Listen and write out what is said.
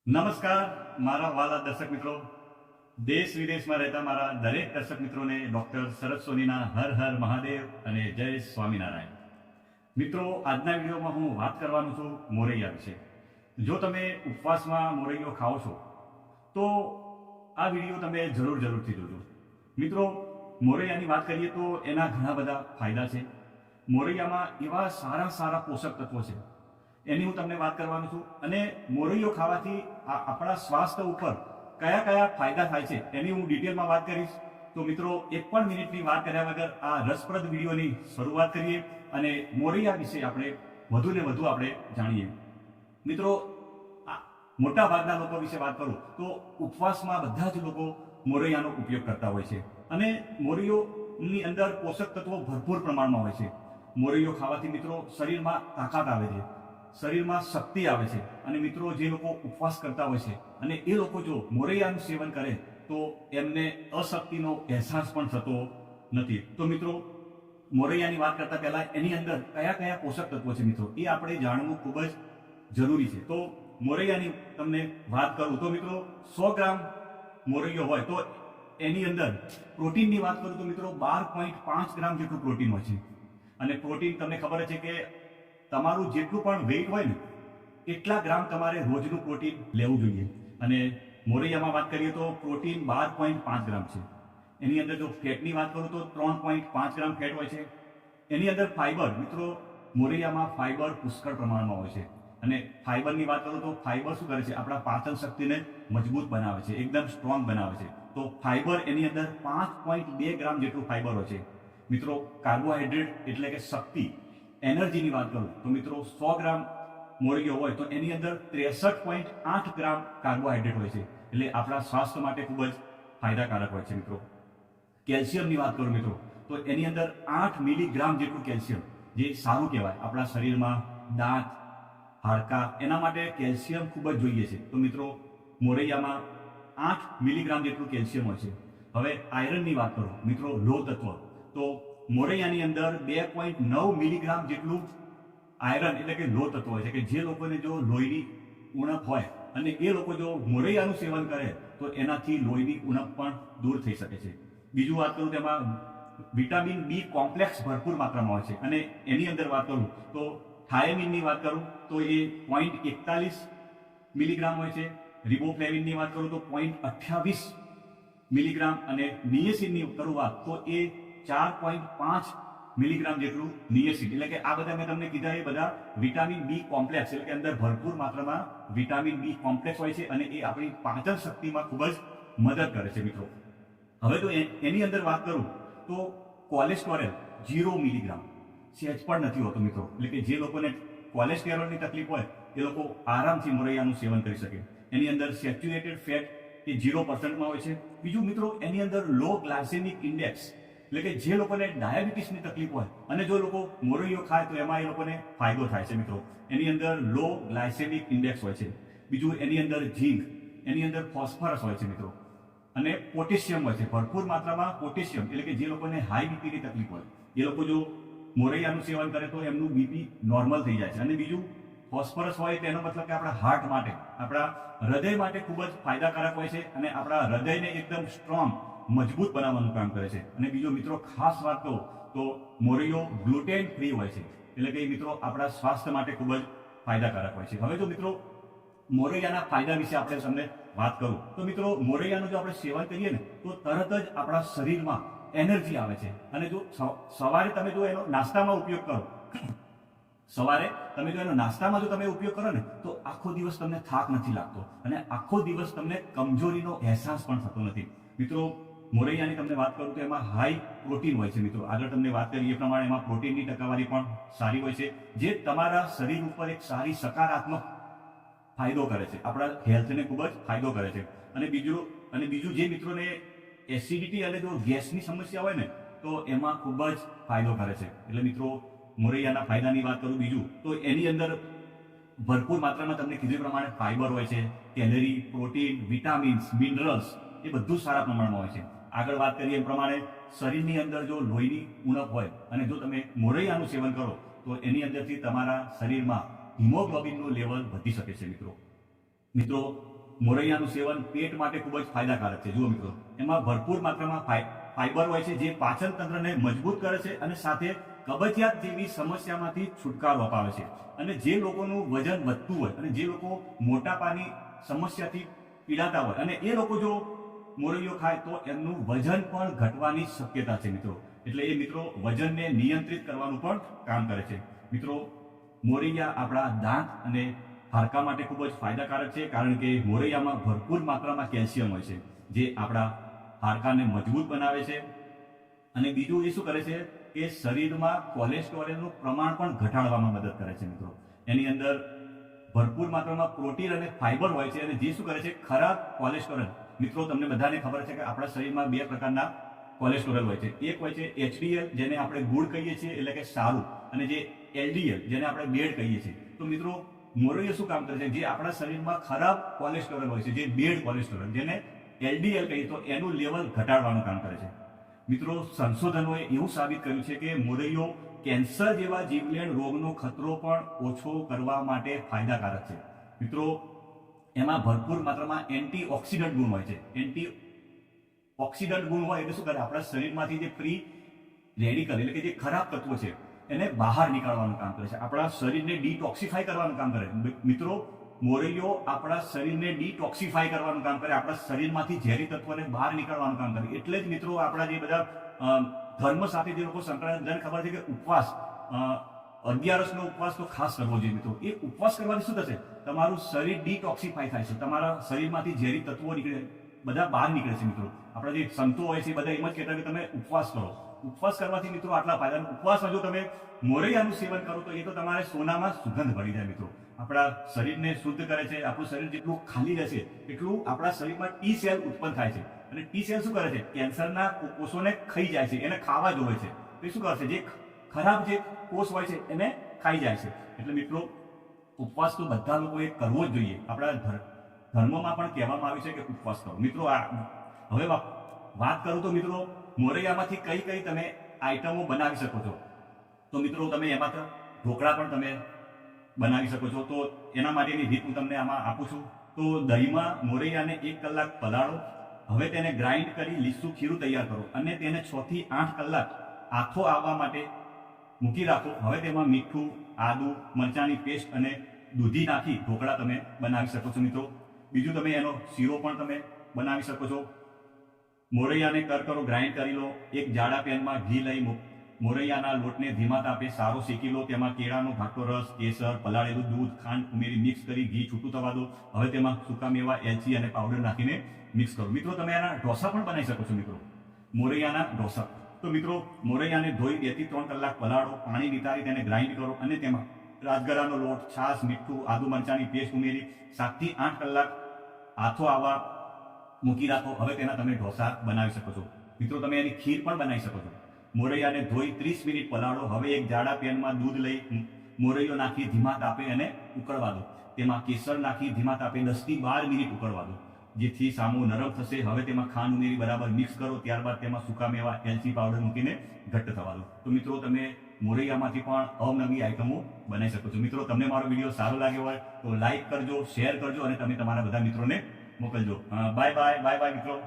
નમસ્કાર મારા વાલા દર્શક મિત્રો, દેશ વિદેશમાં રહેતા મારા દરેક દર્શક મિત્રોને ડોક્ટર શરદ સોનીના હર હર મહાદેવ અને જય સ્વામિનારાયણ. મિત્રો, આજના વિડીયોમાં હું વાત કરવાનું છું મોરૈયા વિશે. જો તમે ઉપવાસમાં મોરૈયો ખાઓ છો તો આ વિડીયો તમે જરૂરથી જોજો. મિત્રો, મોરૈયાની વાત કરીએ તો એના ઘણા બધા ફાયદા છે. મોરૈયામાં એવા સારા પોષક તત્વો છે, એની હું તમને વાત કરવાનું છું. અને મોરૈયો ખાવાથી આપણા સ્વાસ્થ્ય ઉપર કયા ફાયદા થાય છે એની હું ડિટેલમાં વાત કરીશ. તો મિત્રો, એક પણ મિનિટની વાત કર્યા વગર આ રસપ્રદ વિડીયોની શરૂઆત કરીએ અને મોરૈયા વિશે આપણે વધુ ને વધુ આપણે જાણીએ. મિત્રો, મોટા ભાગના લોકો વિશે વાત કરું તો ઉપવાસમાં બધા જ લોકો મોરૈયાનો ઉપયોગ કરતા હોય છે. અને મોરૈયોની અંદર પોષક તત્વો ભરપૂર પ્રમાણમાં હોય છે. મોરૈયો ખાવાથી મિત્રો શરીરમાં તાકાત આવે છે, શરીરમાં શક્તિ આવે છે. અને મિત્રો, જે લોકો ઉપવાસ કરતા હોય છે અને એ લોકો જો મોરૈયાનું સેવન કરે તો એમને અશક્તિનો અહેસાસ પણ થતો નથી. તો મિત્રો, મોરૈયાની વાત કરતા પહેલા એની અંદર કયા પોષક તત્વો છે મિત્રો, એ આપણે જાણવું ખૂબ જ જરૂરી છે. તો મોરૈયાની તમને વાત કરું તો મિત્રો, 100 ગ્રામ મોરૈયો હોય તો એની અંદર પ્રોટીનની વાત કરું તો મિત્રો 12.5 ગ્રામ જેટલું પ્રોટીન હોય છે. અને પ્રોટીન તમને ખબર છે કે તમારું જેટલું પણ વેઇટ હોય ને એટલા ગ્રામ તમારે રોજનું પ્રોટીન લેવું જોઈએ. અને મોરૈયામાં વાત કરીએ તો પ્રોટીન 12.5 ગ્રામ છે. એની અંદર જો ફેટની વાત કરું તો 3.5 ગ્રામ ફેટ હોય છે. એની અંદર ફાઈબર, મિત્રો મોરૈયામાં ફાઈબર પુષ્કળ પ્રમાણમાં હોય છે. અને ફાઈબરની વાત કરું તો ફાઈબર શું કરે છે, આપણા પાચન શક્તિને મજબૂત બનાવે છે, એકદમ સ્ટ્રોંગ બનાવે છે. તો ફાઈબર એની અંદર 5.2 ગ્રામ જેટલું ફાઈબર હોય છે. મિત્રો, કાર્બોહાઈડ્રેટ એટલે કે શક્તિ, એનર્જીની વાત કરું તો મિત્રો 100 ગ્રામ મોરૈયો હોય તો એની અંદર 63.8 ગ્રામ કાર્બોહાઈડ્રેટ હોય છે. એટલે આપણા સ્વાસ્થ્ય માટે ખૂબ જ ફાયદાકારક હોય છે. મિત્રો, કેલ્શિયમની વાત કરું મિત્રો તો એની અંદર 8 મિલીગ્રામ જેટલું કેલ્શિયમ, જે સારું કહેવાય આપણા શરીરમાં દાંત, હાડકાં, એના માટે કેલ્શિયમ ખૂબ જ જોઈએ છે. તો મિત્રો, મોરૈયામાં 8 મિલીગ્રામ જેટલું કેલ્શિયમ હોય છે. હવે આયરનની વાત કરું મિત્રો, લોહ તત્વ, તો મોરૈયાની અંદર 2.9 મિલીગ્રામ જેટલું આયરન એટલે કે લોહ તત્વ હોય છે. કે જે લોકોને જો લોહીની ઉણપ હોય અને એ લોકો જો મોરૈયાનું સેવન કરે તો એનાથી લોહીની ઉણપ પણ દૂર થઈ શકે છે. બીજું વાત કરું તેમાં વિટામિન બી કોમ્પ્લેક્સ ભરપૂર માત્રામાં હોય છે. અને એની અંદર વાત કરું તો થાયામીનની વાત કરું તો એ 0.41 મિલીગ્રામ હોય છે. રિબોફ્લેવિનની વાત કરું તો 0.28 મિલીગ્રામ. અને નિએસિનની કરું વાત તો એ 4.5 મિલીગ્રામ જેટલું નિએસિન. એટલે કે આ બધા મેં તમને કીધા એ બધા વિટામિન બી કોમ્પ્લેક્સ, એટલે કે અંદર ભરપૂર માત્રામાં વિટામિન બી કોમ્પ્લેક્સ હોય છે. અને એ આપણી પાચન શક્તિમાં ખૂબ જ મદદ કરે છે. મિત્રો, હવે તો એની અંદર વાત કરું તો કોલેસ્ટેરોલ 0 મિલીગ્રામ, સહેજ પણ નથી હોતો મિત્રો. એટલે કે જે લોકોને કોલેસ્ટેરોલની તકલીફ હોય એ લોકો આરામથી મોરૈયાનું સેવન કરી શકે. એની અંદર સેચ્યુરેટેડ ફેટ એ 0% હોય છે. બીજું મિત્રો, એની અંદર લો ગ્લાયસેમિક ઇન્ડેક્સ, એટલે કે જે લોકોને ડાયાબિટીસની તકલીફ હોય અને જો લોકો મોરૈયો ખાય તો એમાં એ લોકોને ફાયદો થાય છે. મિત્રો, એની અંદર લો ગ્લાયસેમિક ઇન્ડેક્સ હોય છે. બીજું, એની અંદર ઝીંક, એની અંદર ફોસ્ફરસ હોય છે. મિત્રો, અને પોટેશિયમ હોય છે, ભરપૂર માત્રામાં પોટેશિયમ. એટલે કે જે લોકોને હાઈ બીપીની તકલીફ હોય એ લોકો જો મોરૈયાનું સેવન કરે તો એમનું બીપી નોર્મલ થઈ જાય છે. અને બીજું, ફોસ્ફરસ હોય તેનો મતલબ કે આપણા હાર્ટ માટે, આપણા હૃદય માટે ખૂબ જ ફાયદાકારક હોય છે. અને આપણા હૃદયને એકદમ સ્ટ્રોંગ, મજબૂત બનાવવાનું કામ કરે છે. અને બીજો મિત્રો, ખાસ વાત કહું તો મોરૈયો ગ્લુટેન ફ્રી હોય છે. એટલે કે મિત્રો આપણા સ્વાસ્થ્ય માટે ખૂબ જ ફાયદાકારક હોય છે. હવે જો મિત્રો મોરૈયાના ફાયદા વિશે આપણે તમને વાત કરું તો મિત્રો, મોરૈયાનું જો આપણે સેવન કરીએ ને તો તરત જ આપણા શરીરમાં એનર્જી આવે છે. અને જો સવારે તમે જો એનો નાસ્તામાં ઉપયોગ કરો, સવારે તમે જો એનો નાસ્તામાં જો તમે ઉપયોગ કરો ને તો આખો દિવસ તમને થાક નથી લાગતો અને આખો દિવસ તમને કમજોરીનો અહેસાસ પણ થતો નથી. મિત્રો, મોરૈયાની તમને વાત કરું તો એમાં હાઈ પ્રોટીન હોય છે. મિત્રો, આગળ તમને વાત કરી એ પ્રમાણે એમાં પ્રોટીનની ટકાવારી પણ સારી હોય છે, જે તમારા શરીર ઉપર એક સારી સકારાત્મક ફાયદો કરે છે, આપણા હેલ્થને ખૂબ જ ફાયદો કરે છે. અને બીજું જે મિત્રોને એસિડિટી અને જો ગેસની સમસ્યા હોય ને તો એમાં ખૂબ જ ફાયદો કરે છે. એટલે મિત્રો, મોરૈયાના ફાયદાની વાત કરું બીજું તો એની અંદર ભરપૂર માત્રામાં તમને કીધું પ્રમાણે ફાઈબર હોય છે, કેલરી, પ્રોટીન, વિટામિન્સ, મિનરલ્સ એ બધું સારા પ્રમાણમાં હોય છે. આગળ વાત કરીએ એ પ્રમાણે શરીરની અંદર જો લોહીની ઉણપ હોય અને જો તમે મોરૈયાનું સેવન કરો તો એની અંદરથી તમારા શરીરમાં હિમોગ્લોબિનનું લેવલ વધી શકે છે. મિત્રો, મોરૈયાનું સેવન પેટ માટે ખૂબ જ ફાયદાકારક છે. જુઓ મિત્રો, એમાં ભરપૂર માત્રામાં ફાઈબર હોય છે, જે પાચન તંત્રને મજબૂત કરે છે અને સાથે કબજિયાત જેવી સમસ્યામાંથી છુટકારો અપાવે છે. અને જે લોકોનું વજન વધતું હોય અને જે લોકો મોટાપાની સમસ્યાથી પીડાતા હોય અને એ લોકો જો મોરૈયો ખાય તો એમનું વજન પણ ઘટવાની શક્યતા છે મિત્રો. એટલે એ મિત્રો વજનને નિયંત્રિત કરવાનું પણ કામ કરે છે. મિત્રો, મોરૈયા આપણા દાંત અને હાડકા માટે ખૂબ જ ફાયદાકારક છે, કારણ કે મોરૈયામાં ભરપૂર માત્રામાં કેલ્શિયમ હોય છે, જે આપણા હાડકાને મજબૂત બનાવે છે. અને બીજું એ શું કરે છે કે શરીરમાં કોલેસ્ટ્રોલનું પ્રમાણ પણ ઘટાડવામાં મદદ કરે છે મિત્રો. એની અંદર ભરપૂર માત્રામાં પ્રોટીન અને ફાઈબર હોય છે, અને જે શું કરે છે ખરાબ કોલેસ્ટ્રોલ. મિત્રો, તમને બધાને ખબર છે કે આપણા શરીરમાં બે પ્રકારના કોલેસ્ટ્રોલ હોય છે. એક હોય છે HDL, જેને આપણે ગુડ કહીએ છીએ, એટલે કે સારું, અને જે LDL, જેને આપણે બેડ કહીએ છીએ. તો મિત્રો, મોરૈયો શું કામ કરે છે? જે આપણા શરીરમાં ખરાબ કોલેસ્ટ્રોલ હોય છે, જે બેડ કોલેસ્ટ્રોલ, જેને LDL કહીએ, તો એનું લેવલ ઘટાડવાનું કામ કરે છે. મિત્રો, સંશોધનોએ એવું સાબિત કર્યું છે કે મોરૈયો કેન્સર જેવા જીવલેણ રોગનો ખતરો પણ ઓછો કરવા માટે ફાયદાકારક છે. મિત્રો, એમાં ભરપૂર માત્રામાં એન્ટીઓક્સિડન્ટ ગુણ હોય છે. એન્ટીઓક્સિડન્ટ ગુણ હોય એટલે શું કરે? આપણા શરીરમાંથી જે ફ્રી રેડિકલ એટલે કે જે ખરાબ તત્વો છે એને બહાર નીકાળવાનું કામ કરે છે. આપણા શરીરને ડિટોક્સિફાય કરવાનું કામ કરે. મિત્રો, મોરૈયો આપણા શરીરને ડિટોક્સિફાય કરવાનું કામ કરે, આપણા શરીરમાંથી ઝેરી તત્વોને બહાર નીકાળવાનું કામ કરે. એટલે જ મિત્રો, આપણા જે બધા ધર્મ સાથે જે લોકો સંકળાયેલા, બધાને ખબર છે કે ઉપવાસ, 11 ઉપવાસ તો ખાસ કરવો જોઈએ મિત્રો. એ ઉપવાસ કરવાથી શું થશે? તમારું શરીર ડિટોક્સિફાય થાય છે, તમારા શરીરમાંથી ઝેરી તત્વો નીકળે, બધા બહાર નીકળે છે મિત્રો. આપણા જે સંતો હોય છે બધા એમ જ કહેતા કે તમે ઉપવાસ કરો. ઉપવાસ કરવાથી મિત્રો આટલા ફાયદા. ઉપવાસમાં જો તમે મોરૈયાનું સેવન કરો તો એ તો તમારે સોનામાં સુગંધ ભળી જાય મિત્રો. આપણા શરીરને શુદ્ધ કરે છે. આપણું શરીર જેટલું ખાલી રહેશે એટલું આપણા શરીરમાં ટી સેલ ઉત્પન્ન થાય છે, અને ટી સેલ શું કરે છે? કેન્સરના કોષોને ખાઈ જાય છે, એને ખાવા જોવે છે. તો એ શું કરશે? જે ખરાબ જે કોષ હોય છે એને ખાઈ જાય છે. એટલે મિત્રો, ઉપવાસ તો બધા લોકોએ કરવો જ જોઈએ. આપણા ધર્મમાં પણ કહેવામાં આવ્યું છે કે ઉપવાસ કરો. મિત્રો, હવે વાત કરું તો મિત્રો, મોરૈયામાંથી કઈ કઈ તમે આઈટમો બનાવી શકો છો. તો મિત્રો, તમે એમાં ઢોકળા પણ તમે બનાવી શકો છો. તો એના માટેની રીત હું તમને આમાં આપું છું. તો દહીંમાં મોરૈયાને 1 કલાક પલાળો. હવે તેને ગ્રાઇન્ડ કરી લીસું ખીરું તૈયાર કરો અને તેને 6 થી 8 કલાક આથો આવવા માટે મૂકી રાખો. હવે તેમાં મીઠું, આદુ, મરચાંની પેસ્ટ અને દૂધી નાખી ઢોકળા તમે બનાવી શકો છો મિત્રો. બીજું, તમે એનો શીરો પણ તમે બનાવી શકો છો. મોરૈયાને કરો, ગ્રાઇન્ડ કરી લો. એક જાડા પેનમાં ઘી લઈ મોરૈયાના લોટને ધીમા તાપે સારો શેકી લો. તેમાં કેળાનો ઘાટો રસ, કેસર, પલાળેલું દૂધ, ખાંડ ઉમેરી મિક્સ કરી ઘી છૂટું થવા દો. હવે તેમાં સૂકા મેવા, એલચી અને પાવડર નાખીને મિક્સ કરો. મિત્રો, તમે આના ઢોસા પણ બનાવી શકો છો મિત્રો, મોરૈયાના ઢોસા. તો મિત્રો, મોરૈયાને ધોઈ 2 થી 3 કલાક પલાળો, પાણી નિતારી તેને ગ્રાઇન્ડ કરો અને તેમાં રાજગરાનો લોટ, છાશ, મીઠું, આદુ મરચાંની પેસ્ટ ઉમેરી 7 થી 8 કલાક આથો આવવા મૂકી રાખો. હવે તેના તમે ઢોસા બનાવી શકો છો. મિત્રો, તમે એની ખીર પણ બનાવી શકો છો. મોરૈયાને ધોઈ 30 મિનિટ પલાળો. હવે એક જાડા પેનમાં દૂધ લઈ મોરૈયો નાખી ધીમા તાપે અને ઉકળવા દો. તેમાં કેસર નાખી ધીમા તાપે 10 થી 12 મિનિટ ઉકળવા દો, જેથી સામો નરમ થશે. હવે તેમાં ખાંડ ઉમેરી બરાબર મિક્સ કરો. ત્યારબાદ તેમાં સૂકા મેવા, એલચી પાવડર મૂકીને ઘટ્ટ થવા દો. તો મિત્રો, તમે મોરૈયામાંથી પણ અવનવી આઈટમો બનાવી શકો છો. મિત્રો, તમને મારો વિડીયો સારો લાગ્યો હોય તો લાઈક કરજો, શેર કરજો અને તમે તમારા બધા મિત્રોને મોકલજો. બાય બાય મિત્રો.